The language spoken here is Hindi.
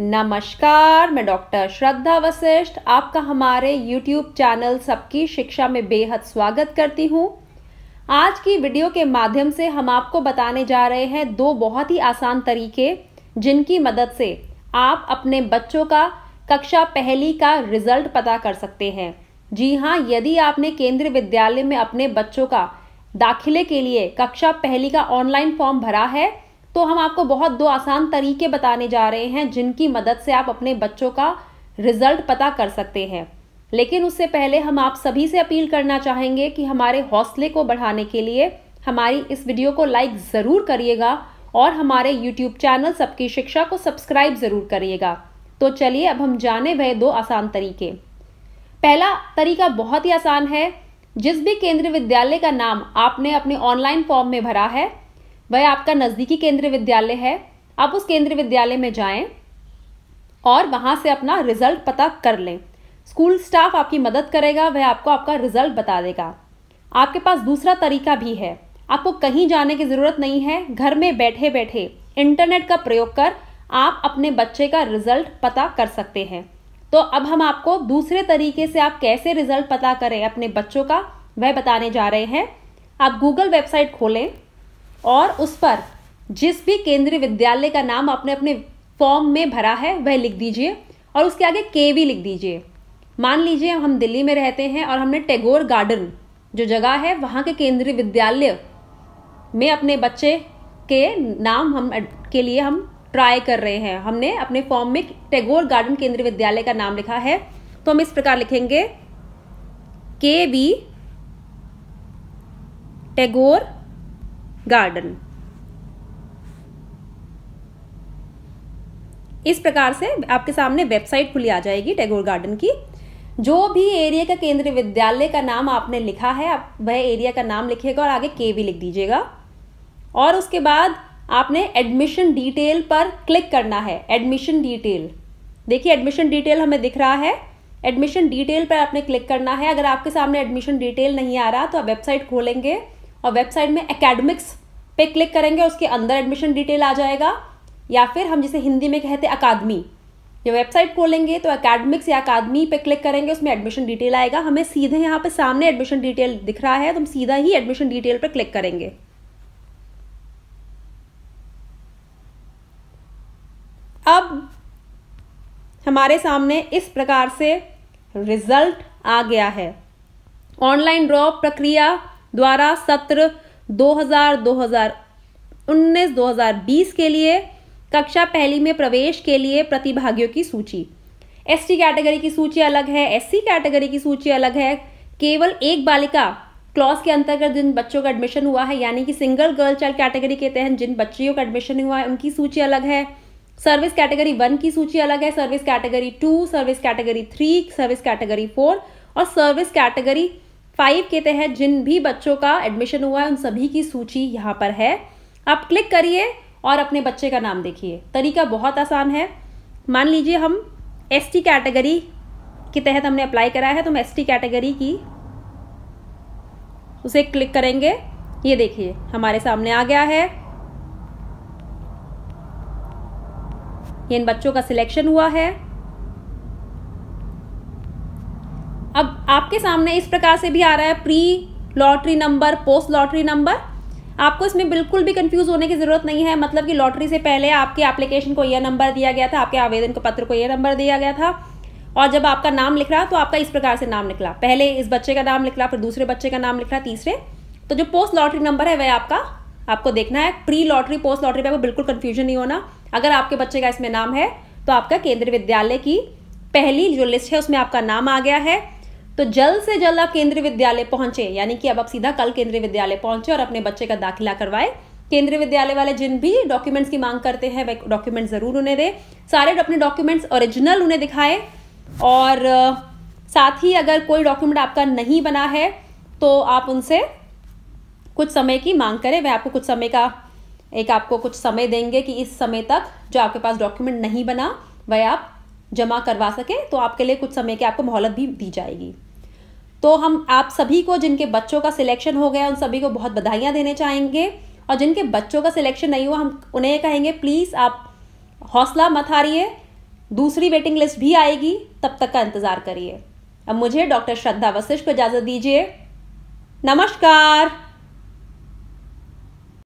नमस्कार, मैं डॉक्टर श्रद्धा वशिष्ठ आपका हमारे YouTube चैनल सबकी शिक्षा में बेहद स्वागत करती हूँ। आज की वीडियो के माध्यम से हम आपको बताने जा रहे हैं दो बहुत ही आसान तरीके जिनकी मदद से आप अपने बच्चों का कक्षा पहली का रिजल्ट पता कर सकते हैं। जी हाँ, यदि आपने केंद्रीय विद्यालय में अपने बच्चों का दाखिले के लिए कक्षा पहली का ऑनलाइन फॉर्म भरा है तो हम आपको बहुत दो आसान तरीके बताने जा रहे हैं जिनकी मदद से आप अपने बच्चों का रिजल्ट पता कर सकते हैं। लेकिन उससे पहले हम आप सभी से अपील करना चाहेंगे कि हमारे हौसले को बढ़ाने के लिए हमारी इस वीडियो को लाइक ज़रूर करिएगा और हमारे YouTube चैनल सबकी शिक्षा को सब्सक्राइब ज़रूर करिएगा। तो चलिए अब हम जाने वह दो आसान तरीके। पहला तरीका बहुत ही आसान है। जिस भी केंद्रीय विद्यालय का नाम आपने अपने ऑनलाइन फॉर्म में भरा है वह आपका नज़दीकी केंद्रीय विद्यालय है। आप उस केंद्रीय विद्यालय में जाएं और वहां से अपना रिजल्ट पता कर लें। स्कूल स्टाफ आपकी मदद करेगा, वह आपको आपका रिजल्ट बता देगा। आपके पास दूसरा तरीका भी है। आपको कहीं जाने की ज़रूरत नहीं है। घर में बैठे बैठे इंटरनेट का प्रयोग कर आप अपने बच्चे का रिजल्ट पता कर सकते हैं। तो अब हम आपको दूसरे तरीके से आप कैसे रिजल्ट पता करें अपने बच्चों का वह बताने जा रहे हैं। आप गूगल वेबसाइट खोलें और उस पर जिस भी केंद्रीय विद्यालय का नाम आपने अपने फॉर्म में भरा है वह लिख दीजिए और उसके आगे केवी लिख दीजिए। मान लीजिए हम दिल्ली में रहते हैं और हमने टैगोर गार्डन जो जगह है वहाँ के केंद्रीय विद्यालय में अपने बच्चे के नाम के लिए हम ट्राई कर रहे हैं। हमने अपने फॉर्म में टैगोर गार्डन केंद्रीय विद्यालय का नाम लिखा है तो हम इस प्रकार लिखेंगे केवी टैगोर गार्डन। इस प्रकार से आपके सामने वेबसाइट खुली आ जाएगी टैगोर गार्डन की। जो भी एरिया का केंद्रीय विद्यालय का नाम आपने लिखा है आप वह एरिया का नाम लिखिएगा और आगे केवी लिख दीजिएगा। और उसके बाद आपने एडमिशन डिटेल पर क्लिक करना है। एडमिशन डिटेल, देखिए एडमिशन डिटेल हमें दिख रहा है। एडमिशन डिटेल पर आपने क्लिक करना है। अगर आपके सामने एडमिशन डिटेल नहीं आ रहा तो आप वेबसाइट खोलेंगे और वेबसाइट में एकेडमिक्स पे क्लिक करेंगे, उसके अंदर एडमिशन डिटेल आ जाएगा। या फिर हम जिसे हिंदी में कहते हैं अकादमी, ये वेबसाइट खोलेंगे तो एकेडमिक्स या अकादमी पे क्लिक करेंगे, उसमें एडमिशन डिटेल आएगा। हमें सीधे यहाँ पे सामने एडमिशन डिटेल दिख रहा है तो हम सीधा ही एडमिशन डिटेल पर क्लिक करेंगे। अब हमारे सामने इस प्रकार से रिजल्ट आ गया है। ऑनलाइन ड्रॉ प्रक्रिया द्वारा सत्र 2019-2020 के लिए कक्षा पहली में प्रवेश के लिए प्रतिभागियों की सूची। एसटी कैटेगरी की सूची अलग है, एससी कैटेगरी की सूची अलग है। केवल एक बालिका क्लॉज के अंतर्गत जिन बच्चों का एडमिशन हुआ है यानी कि सिंगल गर्ल चाइल्ड कैटेगरी के तहत जिन बच्चियों का एडमिशन हुआ है उनकी सूची अलग है। सर्विस कैटेगरी 1 की सूची अलग है, service category 2, service category 3, service category 4 और सर्विस कैटेगरी 5 के तहत जिन भी बच्चों का एडमिशन हुआ है उन सभी की सूची यहाँ पर है। आप क्लिक करिए और अपने बच्चे का नाम देखिए। तरीका बहुत आसान है। मान लीजिए हम एसटी कैटेगरी के तहत हमने अप्लाई करा है तो हम एसटी कैटेगरी की उसे क्लिक करेंगे। ये देखिए हमारे सामने आ गया है। ये इन बच्चों का सिलेक्शन हुआ है। अब आपके सामने इस प्रकार से भी आ रहा है pre lottery number, post lottery number. आपको इसमें बिल्कुल भी कंफ्यूज होने की जरूरत नहीं है। मतलब कि लॉटरी से पहले आपके एप्लीकेशन को यह नंबर दिया गया था, आपके आवेदन को पत्र को यह नंबर दिया गया था और जब आपका नाम लिख रहा तो आपका इस प्रकार से नाम निकला। पहले इस बच्चे का नाम निकला, फिर दूसरे बच्चे का नाम लिख रहा, तीसरे। तो जो पोस्ट लॉटरी नंबर है वह आपको देखना है। प्री लॉटरी, पोस्ट लॉटरी पे आपको बिल्कुल कंफ्यूजन नहीं होना। अगर आपके बच्चे का इसमें नाम है तो आपका केंद्रीय विद्यालय की पहली जो लिस्ट है उसमें आपका नाम आ गया है। तो जल्द से जल्द आप केंद्रीय विद्यालय पहुंचे, यानी कि अब आप सीधा कल केंद्रीय विद्यालय पहुंचे और अपने बच्चे का दाखिला करवाए। केंद्रीय विद्यालय वाले जिन भी डॉक्यूमेंट्स की मांग करते हैं वह डॉक्यूमेंट्स जरूर उन्हें दें। सारे अपने डॉक्यूमेंट्स ओरिजिनल उन्हें दिखाएं और साथ ही अगर कोई डॉक्यूमेंट आपका नहीं बना है तो आप उनसे कुछ समय की मांग करें। वह आपको कुछ समय देंगे कि इस समय तक जो आपके पास डॉक्यूमेंट नहीं बना वह आप जमा करवा सके। तो आपके लिए कुछ समय की आपको मोहलत भी दी जाएगी। तो हम आप सभी को जिनके बच्चों का सिलेक्शन हो गया उन सभी को बहुत बधाइयाँ देने चाहेंगे और जिनके बच्चों का सिलेक्शन नहीं हुआ हम उन्हें कहेंगे प्लीज़ आप हौसला मत हारिए। दूसरी वेटिंग लिस्ट भी आएगी, तब तक का इंतजार करिए। अब मुझे डॉक्टर श्रद्धा वशिष्ठ को इजाजत दीजिए। नमस्कार।